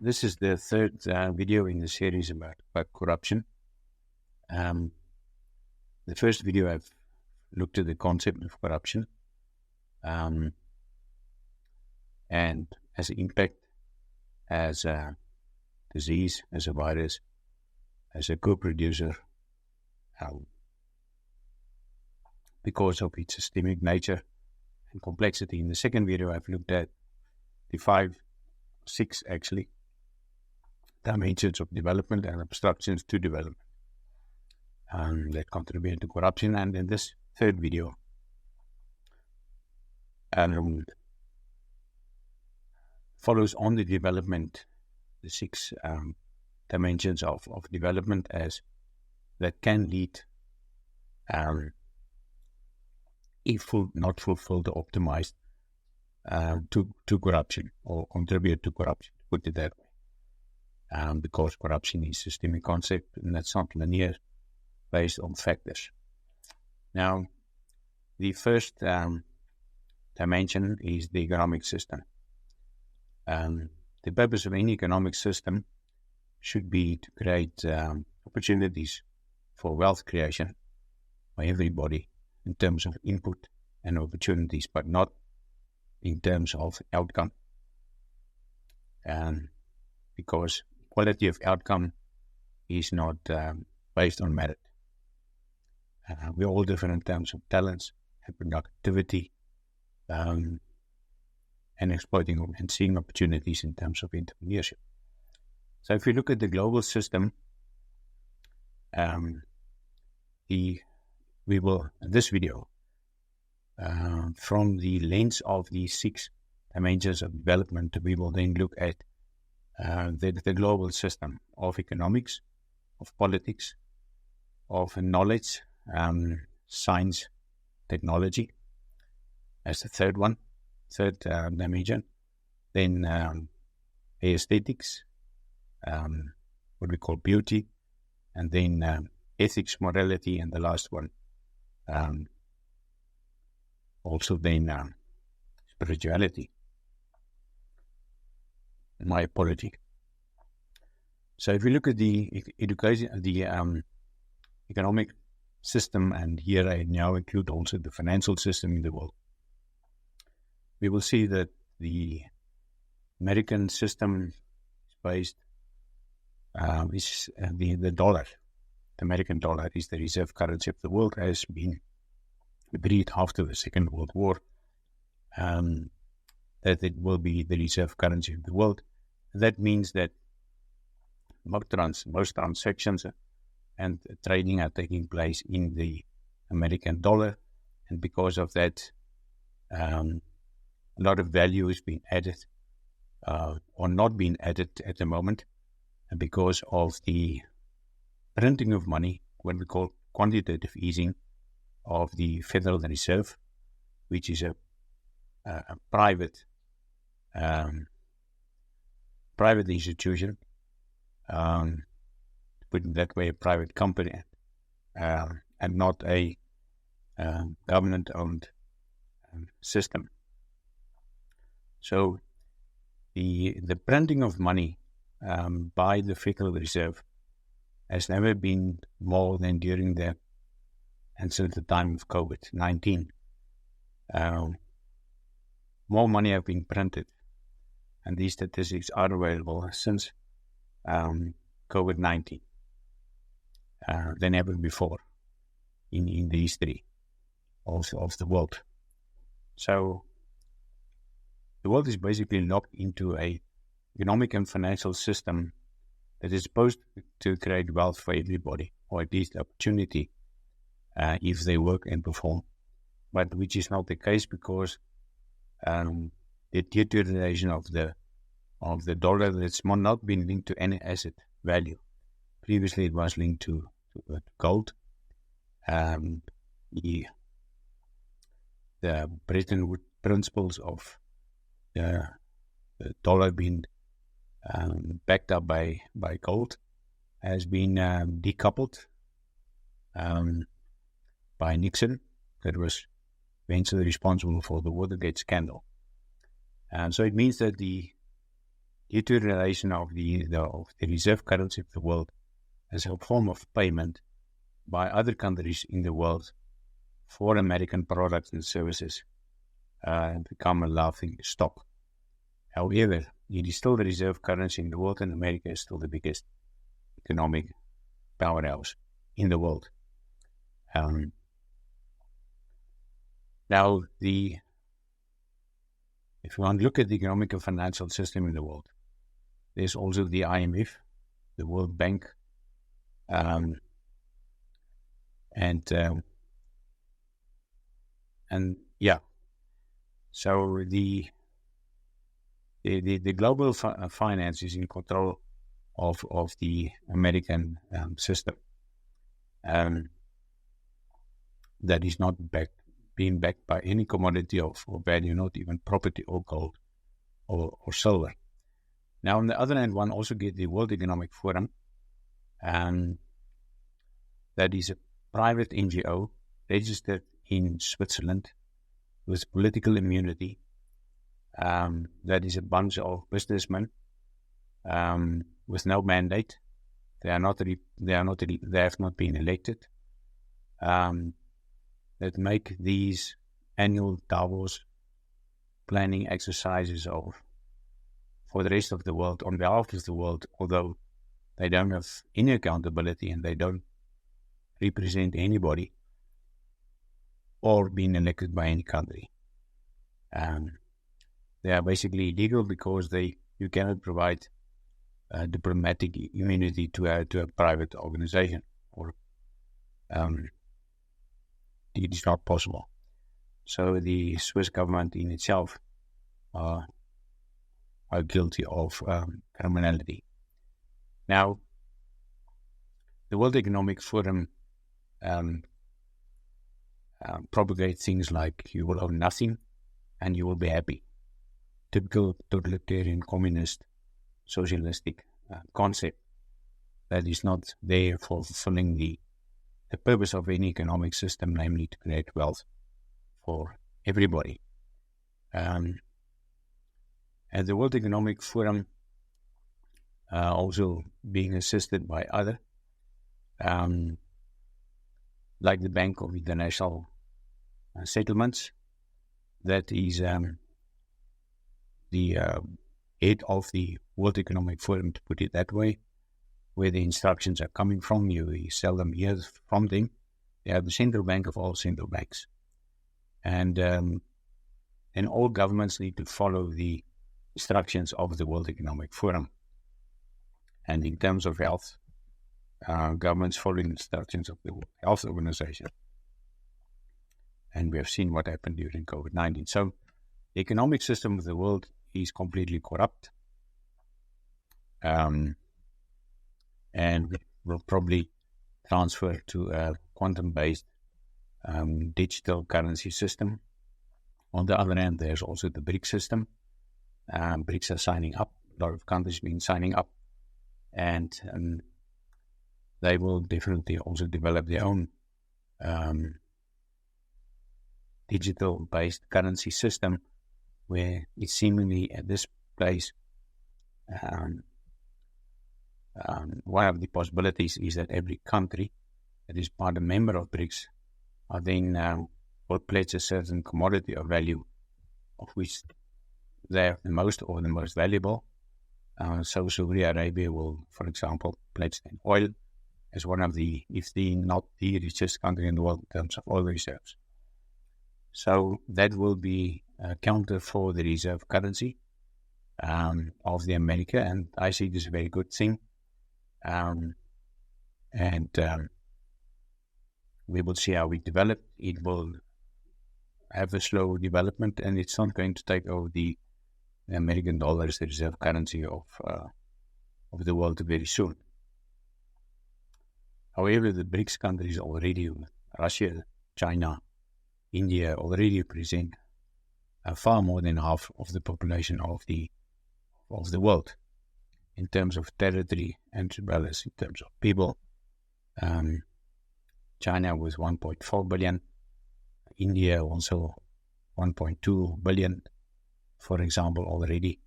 This is the third video in the series about corruption. The first video I've looked at the concept of corruption and as an impact, as a disease, as a virus, as a co-producer, because of its systemic nature and complexity. In the second video, I've looked at the six dimensions of development and obstructions to development that contribute to corruption. And in this third video, follows on the development, the six dimensions of development as that can lead, if not fulfilled or optimized, to corruption or contribute to corruption, put it that way. Because corruption is a systemic concept and that's not linear, based on factors. Now, the first dimension is the economic system. The purpose of any economic system should be to create opportunities for wealth creation for everybody in terms of input and opportunities, but not in terms of outcome. Because quality of outcome is not based on merit. We're all different in terms of talents and productivity, and exploiting and seeing opportunities in terms of entrepreneurship. So if you look at the global system, we will, in this video, from the lens of the six dimensions of development, we will then look at the global system of economics, of politics, of knowledge, science, technology as the third dimension. Then aesthetics, what we call beauty, and then ethics, morality, and the last one, also then spirituality. My apology. So if we look at the education, the economic system, and here I now include also the financial system in the world, we will see that the American system is based, is the dollar. The American dollar is the reserve currency of the world, has been agreed after the Second World War, that it will be the reserve currency of the world. That means that most transactions and trading are taking place in the American dollar, and because of that, a lot of value is being added or not being added at the moment, and because of the printing of money, what we call quantitative easing of the Federal Reserve, which is a private institution, put it that way, a private company, and not a government-owned system. So the printing of money by the Federal Reserve has never been more than during and since the time of COVID-19. More money have been printed, and these statistics are available since COVID-19 than ever before in the history of the world. So the world is basically locked into a economic and financial system that is supposed to create wealth for everybody, or at least opportunity if they work and perform, but which is not the case because the deterioration of the dollar that's not been linked to any asset value. Previously, it was linked to gold. The Bretton Woods principles of the dollar being backed up by gold has been decoupled by Nixon, that was eventually responsible for the Watergate scandal. And so it means that the utilization of the reserve currency of the world as a form of payment by other countries in the world for American products and services become a laughing stock. However, it is still the reserve currency in the world, and America is still the biggest economic powerhouse in the world. Now, if you want to look at the economic and financial system in the world, there's also the IMF, the World Bank, and yeah. So the global finance is in control of the American system. That is not being backed by any commodity of value, not even property or gold or silver. Now, on the other hand, one also get the World Economic Forum, that is a private NGO registered in Switzerland with political immunity. That is a bunch of businessmen with no mandate. They have not been elected. That make these annual Davos planning exercises for the rest of the world, on behalf of the world, although they don't have any accountability and they don't represent anybody or being elected by any country. They are basically illegal because you cannot provide diplomatic immunity to a private organization, or it is not possible. So the Swiss government in itself are guilty of criminality. Now, the World Economic Forum propagates things like you will own nothing and you will be happy. Typical totalitarian, communist, socialistic concept that is not there for fulfilling the purpose of any economic system, namely to create wealth for everybody. And the World Economic Forum also being assisted by other, like the Bank of International Settlements, that is the head of the World Economic Forum, to put it that way, where the instructions are coming from. You seldom hear from them. They are the central bank of all central banks. And all governments need to follow the instructions of the World Economic Forum. And in terms of health, governments following the instructions of the World Health Organization. And we have seen what happened during COVID-19. So the economic system of the world is completely corrupt. And will probably transfer to a quantum-based digital currency system. On the other hand, there's also the BRICS system. BRICS are signing up. A lot of countries have been signing up. And they will definitely also develop their own digital-based currency system, where it's seemingly at this place, one of the possibilities is that every country that is part a member of BRICS are then will pledge a certain commodity of value, of which they have the most or the most valuable. So Saudi Arabia will, for example, pledge oil as one of the, if the not the richest country in the world in terms of oil reserves. So that will be a counter for the reserve currency of the America, and I see this a very good thing. We will see how we develop. It will have a slow development, and it's not going to take over the American dollar as the reserve currency of the world very soon. However, the BRICS countries already, Russia, China, India, already present far more than half of the population of the world in terms of territory and as well as in terms of people. China with 1.4 billion, India also 1.2 billion, for example, already.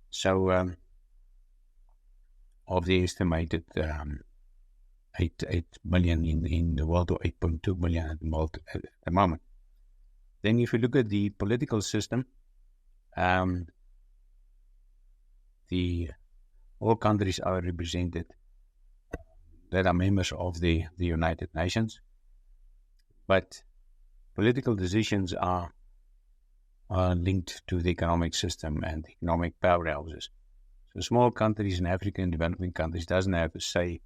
So of the estimated 8 million in the world, or 8.2 million at the moment. Then if you look at the political system, all countries are represented that are members of the United Nations, but political decisions are linked to the economic system and economic powerhouses. So small countries in Africa and developing countries doesn't have a say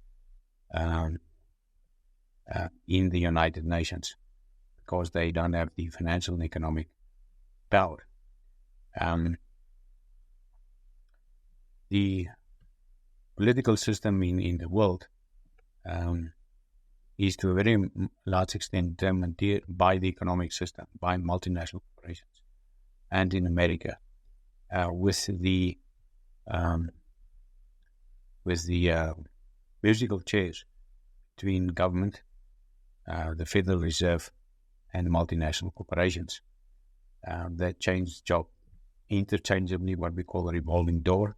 in the United Nations because they don't have the financial and economic power. The political system in the world is to a very large extent determined by the economic system, by multinational corporations, and in America, with the musical chairs between government, the Federal Reserve, and multinational corporations that change job interchangeably, what we call a revolving door.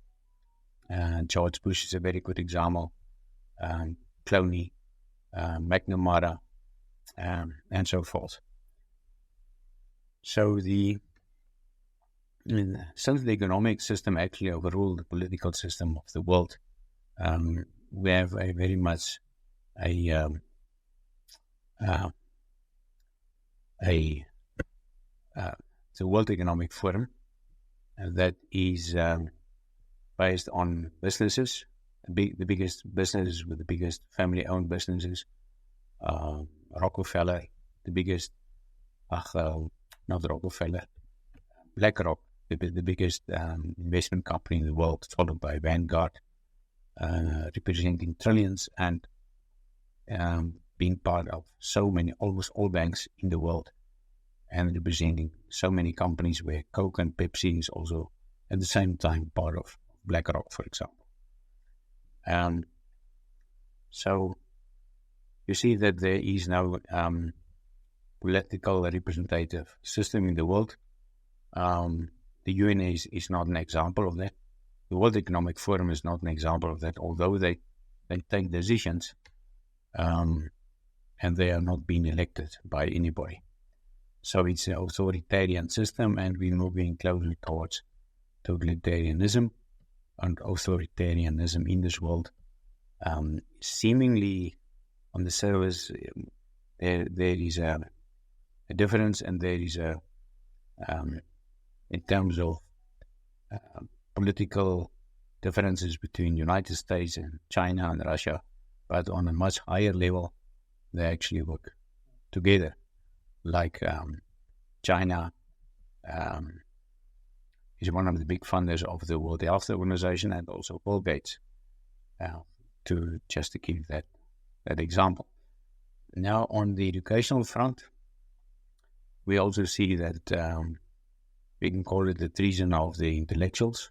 George Bush is a very good example. Clooney, McNamara, and so forth. So since the economic system actually overruled the political system of the world, we have a very much the World Economic Forum that is based on businesses, the biggest businesses with the biggest family-owned businesses. Rockefeller, the biggest, not Rockefeller, BlackRock, the biggest investment company in the world, followed by Vanguard, representing trillions and being part of so many, almost all banks in the world, and representing so many companies where Coke and Pepsi is also at the same time part of BlackRock, for example. So you see that there is no political representative system in the world. The UN is not an example of that. The World Economic Forum is not an example of that, although they take decisions and they are not being elected by anybody. So it's an authoritarian system, and we're moving closely towards totalitarianism and authoritarianism in this world. Seemingly on the surface, there is a difference, and there is in terms of political differences between United States and China and Russia, but on a much higher level, they actually work together. Like China is one of the big funders of the World Health Organization and also Bill Gates, to give that example. Now, on the educational front, we also see that we can call it the treason of the intellectuals,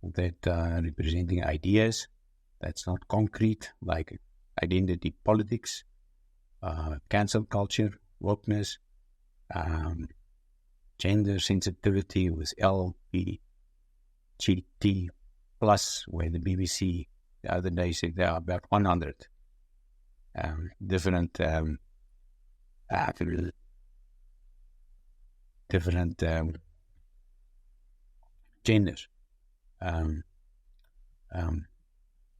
that representing ideas that's not concrete, like identity politics, cancel culture, wokeness, gender sensitivity with LGBT plus, where the BBC the other day said there are about 100 different genders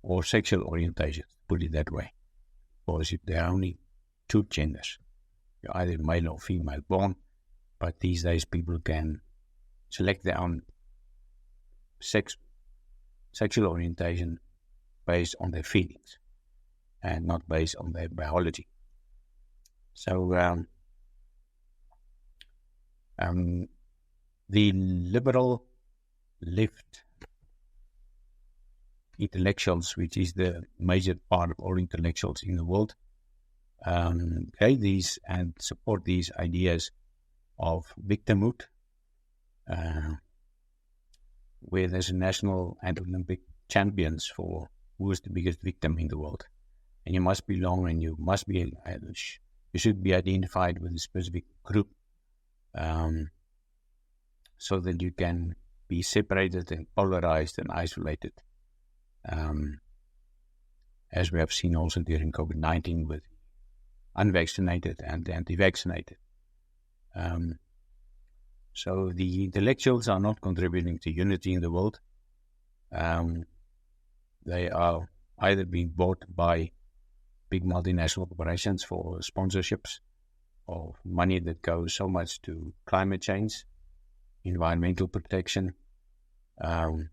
or sexual orientations, put it that way. Because if there are only two genders, you're either male or female born, but these days people can select their own sexual orientation based on their feelings and not based on their biology. So the liberal left intellectuals, which is the major part of all intellectuals in the world, create these and support these ideas of victimhood, where there's a national and Olympic champions for who is the biggest victim in the world. And you must belong, and you must be, you should be identified with a specific group, so that you can be separated and polarized and isolated as we have seen also during COVID-19 with unvaccinated and anti-vaccinated. So the intellectuals are not contributing to unity in the world. They are either being bought by big multinational corporations for sponsorships of money that goes so much to climate change, environmental protection, and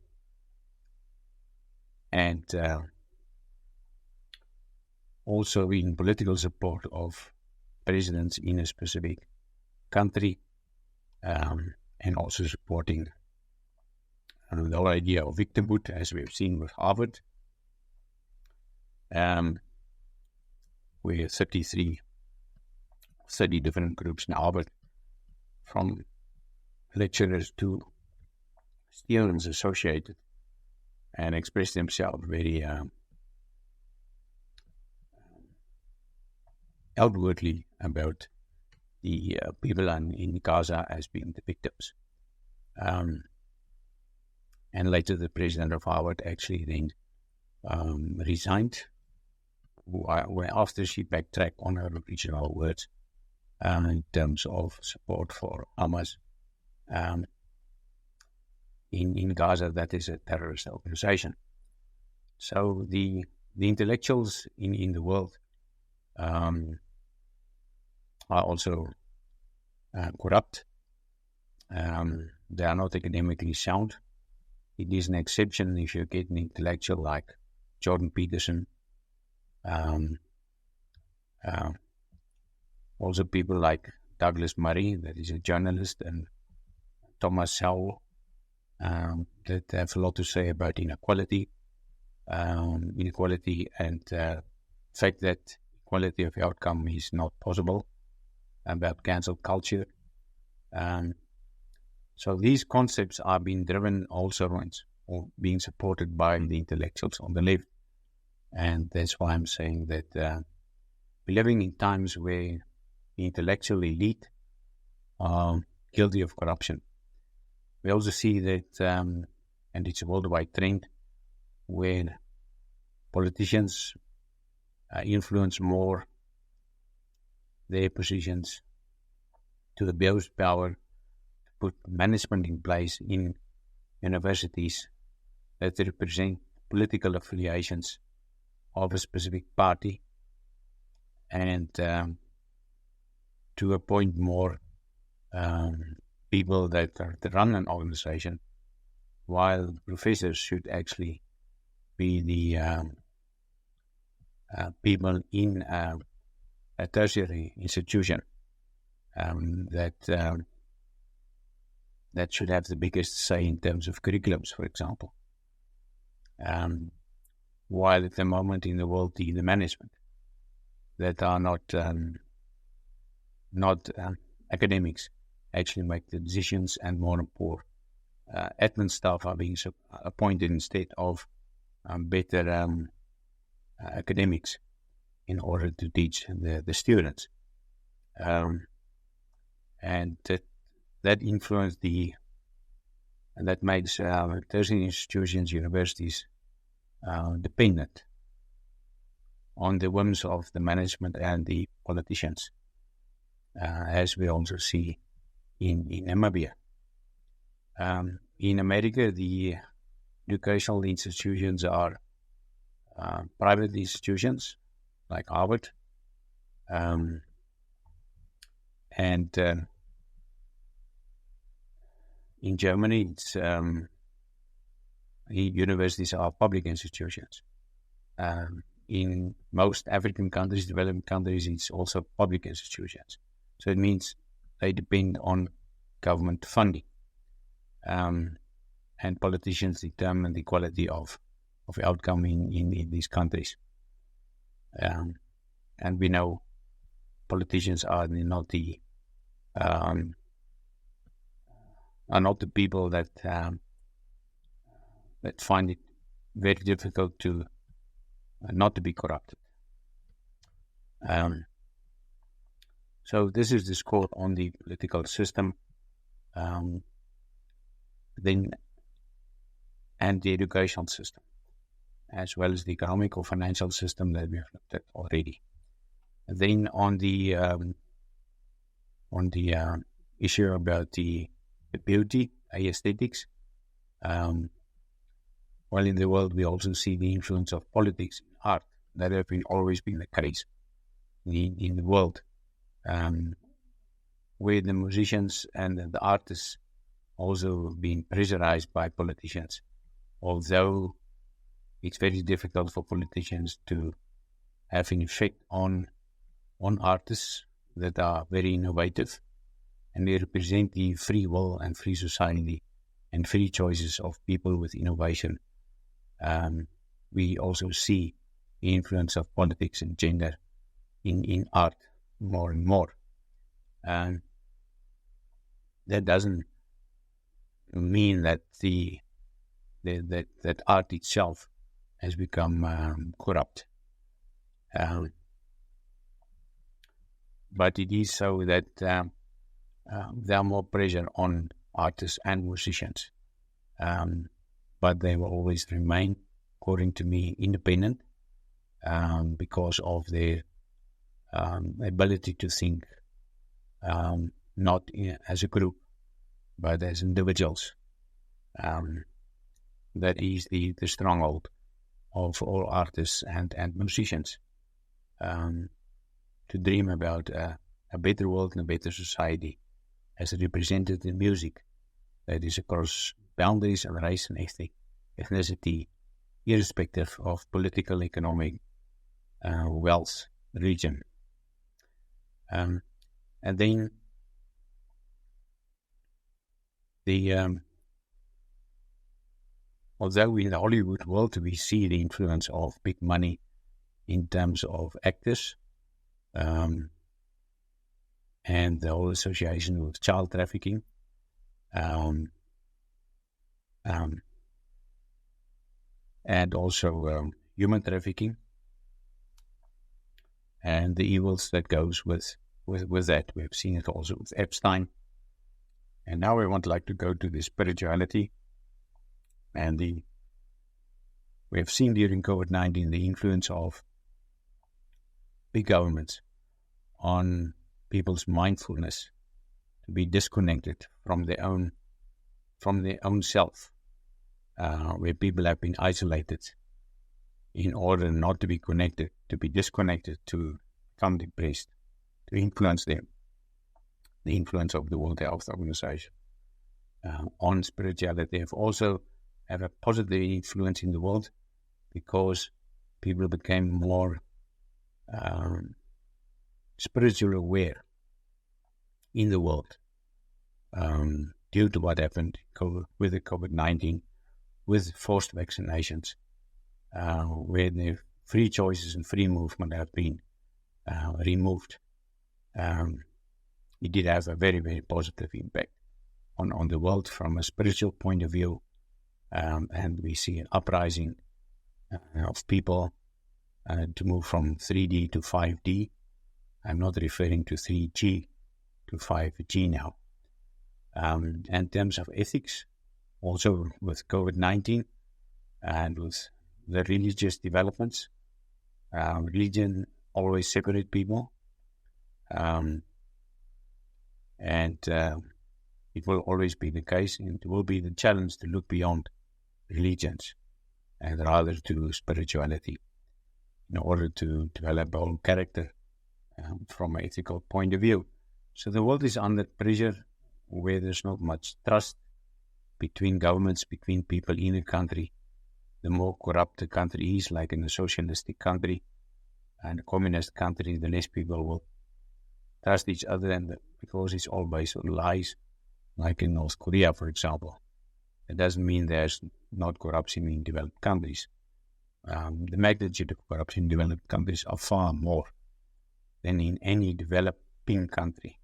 also in political support of presidents in a specific country, and also supporting the whole idea of victimhood, as we've seen with Harvard, where 30 different groups in Harvard, from lecturers to students associated, and expressed themselves very outwardly about the people in Gaza as being the victims. And later the president of Harvard actually then resigned, after she backtracked on her original words in terms of support for Hamas in Gaza, that is a terrorist organization. So the intellectuals in the world are also corrupt. They are not academically sound. It is an exception if you get an intellectual like Jordan Peterson. Also people like Douglas Murray, that is a journalist, and Thomas Sowell, that have a lot to say about inequality and the fact that equality of outcome is not possible, about cancel culture. So these concepts are being driven also or being supported by the intellectuals on the left. And that's why I'm saying that we're living in times where the intellectual elite are guilty of corruption. We also see that, and it's a worldwide trend, where politicians influence more their positions to abuse power, to put management in place in universities that represent political affiliations of a specific party, and to appoint more people that run an organization, while professors should actually be the people in a tertiary institution that should have the biggest say in terms of curriculums, for example. While at the moment in the world, the management that are not academics actually make the decisions, and more and more admin staff are being appointed instead of better academics in order to teach the students. And that influence and that makes tertiary institutions, universities, dependent on the whims of the management and the politicians, as we also see in Namibia. In America, the educational institutions are private institutions like Harvard, and in Germany, it's the universities are public institutions. In most African countries, developing countries, it's also public institutions. So it means they depend on government funding, and politicians determine the quality of outcome in these countries. And we know politicians are not the people that find it very difficult to not to be corrupted. So this is the score on the political system, then and the educational system. as well as the economic or financial system that we have looked at already. And then on the issue about the beauty, aesthetics, well, in the world we also see the influence of politics in art. That have always been the case in the world, where the musicians and the artists also being pressurized by politicians, although it's very difficult for politicians to have an effect on artists that are very innovative, and they represent the free will and free society and free choices of people with innovation. We also see the influence of politics and gender in art more and more. And that doesn't mean that that art itself has become corrupt. But it is so that there are more pressure on artists and musicians. But they will always remain, according to me, independent because of their ability to think not as a group, but as individuals. That is the stronghold of all artists and musicians, to dream about a better world and a better society as represented in music that is across boundaries of race and ethnicity, irrespective of political, economic, wealth, religion. And then although in the Hollywood world we see the influence of big money in terms of actors, and the whole association with child trafficking, and also human trafficking, and the evils that goes with that. We've seen it also with Epstein. And now I would like to go to the spirituality. And we have seen during COVID-19 the influence of big governments on people's mindfulness to be disconnected from their own self, where people have been isolated in order not to be connected, to be disconnected, to become depressed, to influence them. The influence of the World Health Organization on spirituality have a positive influence in the world because people became more spiritually aware in the world due to what happened with the COVID-19, with forced vaccinations, where the free choices and free movement have been removed. It did have a very, very positive impact on the world from a spiritual point of view, and we see an uprising of people to move from 3D to 5D. I'm not referring to 3G to 5G now. And in terms of ethics, also with COVID-19 and with the religious developments, religion always separate people, and it will always be the case, and it will be the challenge to look beyond religions and rather to spirituality in order to develop our own character from an ethical point of view. So the world is under pressure where there's not much trust between governments, between people in a country. The more corrupt the country is, like in a socialistic country and a communist country, the less people will trust each other, and because it's all based on lies, like in North Korea, for example. It doesn't mean there's not corruption in developed countries. The magnitude of corruption in developed countries are far more than in any developing country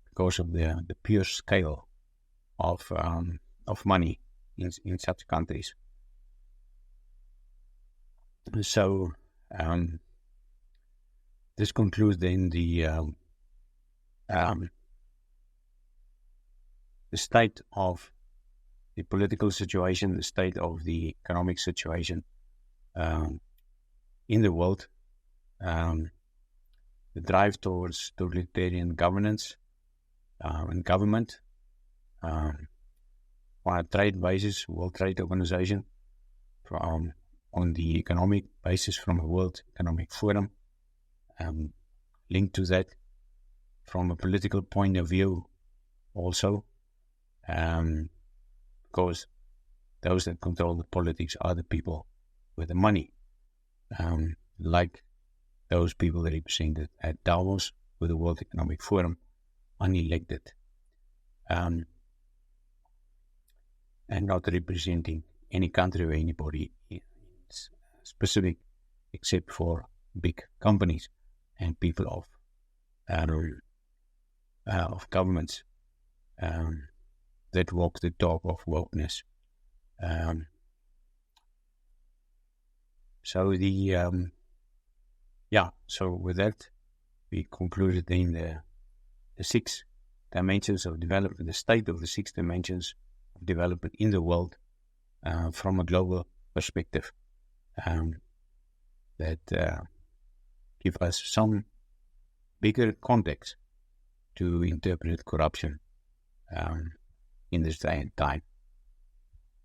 because of the pure scale of money in such countries. So this concludes then the state of the political situation, the state of the economic situation in the world, the drive towards totalitarian governance and government on a trade basis, World Trade Organization, on the economic basis from a World Economic Forum, linked to that from a political point of view also, because those that control the politics are the people with the money, like those people that represented at Davos with the World Economic Forum, unelected, and not representing any country or anybody specific, except for big companies and people of governments that walk the talk of wokeness. So with that, we concluded in the 6 dimensions of development, the state of the 6 dimensions of development in the world from a global perspective, that give us some bigger context to interpret corruption in this day and time.